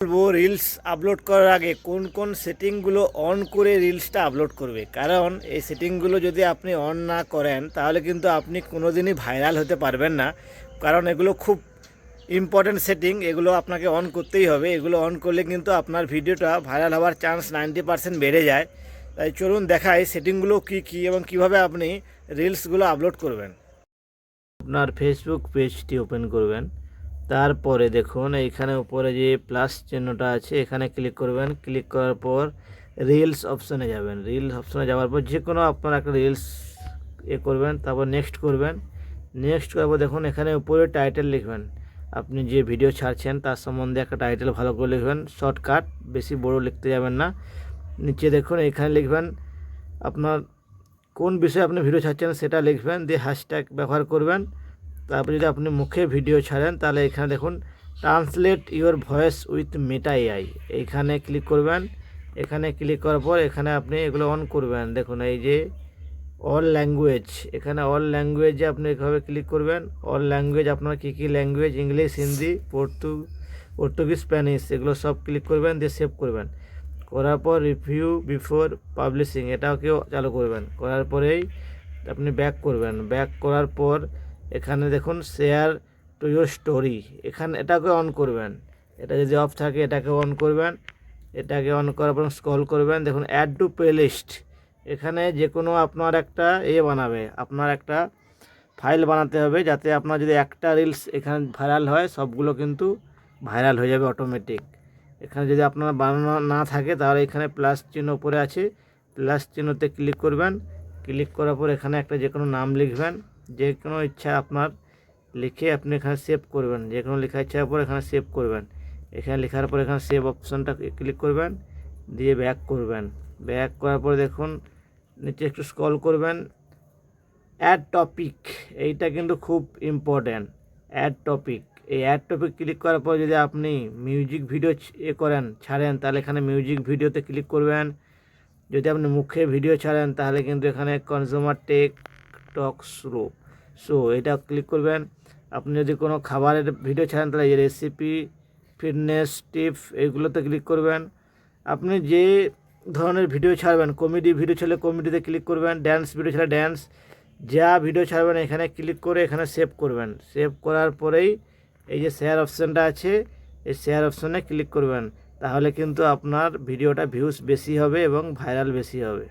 বলবো reels upload করার আগে কোন কোন সেটিংগুলো অন করে রিলসটা আপলোড করবে, কারণ এই সেটিংগুলো যদি আপনি অন না করেন তাহলে কিন্তু আপনি কোনোদিনই ভাইরাল হতে পারবেন না। কারণ এগুলো খুব ইম্পর্ট্যান্ট সেটিং, এগুলো আপনাকে অন করতেই হবে। এগুলো অন করলে কিন্তু আপনার ভিডিওটা ভাইরাল হওয়ার চান্স 90% বেড়ে যায়। তাই চলুন দেখাই সেটিংগুলো কী কী এবং কিভাবে আপনি রিলসগুলো আপলোড করবেন। আপনার ফেসবুক পেজটি ওপেন করবেন, তারপরে দেখুন এইখানে উপরে যে প্লাস চিহ্নটা আছে এখানে ক্লিক করবেন। ক্লিক করার পর রিলস অপশানে যাবেন। রিলস অপশানে যাওয়ার পর যে কোনো আপনার একটা রিলস করবেন, তারপর নেক্সট করবেন। নেক্সট করার পর দেখুন এখানে উপরে টাইটেল লিখবেন। আপনি যে ভিডিও ছাড়ছেন তার সম্বন্ধে একটা টাইটেল ভালো করে লিখবেন, শর্টকাট, বেশি বড় লিখতে যাবেন না। নিচে দেখুন এখানে লিখবেন আপনার কোন বিষয়ে আপনি ভিডিও ছাড়ছেন সেটা লিখবেন, দিয়ে হ্যাশট্যাগ ব্যবহার করবেন। তারপর যদি আপনি মুখে ভিডিও ছাড়েন তাহলে এখানে দেখুন translate your voice with Meta AI, এইখানে ক্লিক করবেন। এখানে ক্লিক করার পর এখানে আপনি এগুলো অন করবেন। দেখুন এই যে অল ল্যাঙ্গুয়েজ, এখানে অল ল্যাঙ্গুয়েজে আপনি এভাবে ক্লিক করবেন। অল ল্যাঙ্গুয়েজ আপনার কী কী language, English, Hindi, Portuguese, Spanish, এগুলো সব ক্লিক করবেন, দিয়ে সেভ করবেন। করার পর রিভিউ বিফোর পাবলিশিং এটাকেও চালু করবেন। করার পরেই আপনি ব্যাক করবেন। ব্যাক করার পর এখানে দেখুন শেয়ার টু ইউর স্টোরি, এখানে এটাকে অন করবেন। এটা যদি অফ থাকে এটাকে অন করবেন। এটাকে অন করার পর স্ক্রল করবেন, দেখুন অ্যাড টু প্লেলিস্ট, এখানে যে কোনো আপনার একটা বানাবে, আপনার একটা ফাইল বানাতে হবে, যাতে আপনার যদি একটা রিলস এখানে ভাইরাল হয় সবগুলো কিন্তু ভাইরাল হয়ে যাবে অটোমেটিক। এখানে যদি আপনার বানানো না থাকে তাহলে এখানে প্লাস চিহ্ন উপরে আছে, প্লাস চিহ্নতে ক্লিক করবেন। ক্লিক করার পর এখানে একটা যে কোনো নাম লিখবেন, যে কোনো ইচ্ছা আপনার লিখে আপনি এখানে সেভ করবেন। যে কোনো লেখা ইচ্ছার পর এখানে সেভ করবেন। এখানে লেখার পর এখানে সেভ অপশানটা ক্লিক করবেন, দিয়ে ব্যাক করবেন। ব্যাক করার পর দেখুন নিচে একটু স্ক্রল করবেন, অ্যাড টপিক, এইটা কিন্তু খুব ইম্পর্ট্যান্ট। অ্যাড টপিক, এই অ্যাড টপিক ক্লিক করার পর যদি আপনি মিউজিক ভিডিও ছাড়েন তাহলে এখানে মিউজিক ভিডিওতে ক্লিক করবেন। যদি আপনি মুখে ভিডিও ছাড়েন তাহলে কিন্তু এখানে কনজিউমার টেক টক শো এটা ক্লিক করবেন। আপনি যদি কোনো খাবারের ভিডিও ছাড়েন তাহলে এই রেসিপি, ফিটনেস টিপস, এইগুলোতে ক্লিক করবেন। আপনি যে ধরনের ভিডিও ছাড়বেন, কমেডি ভিডিও ছাড়লে কমেডিতে ক্লিক করবেন, ড্যান্স ভিডিও ছাড়লে ড্যান্স, যা ভিডিও ছাড়বেন এখানে ক্লিক করে এখানে সেভ করবেন। সেভ করার পরেই এই যে শেয়ার অপশানটা আছে, এই শেয়ার অপশানে ক্লিক করবেন। তাহলে কিন্তু আপনার ভিডিওটা ভিউজ বেশি হবে এবং ভাইরাল বেশি হবে।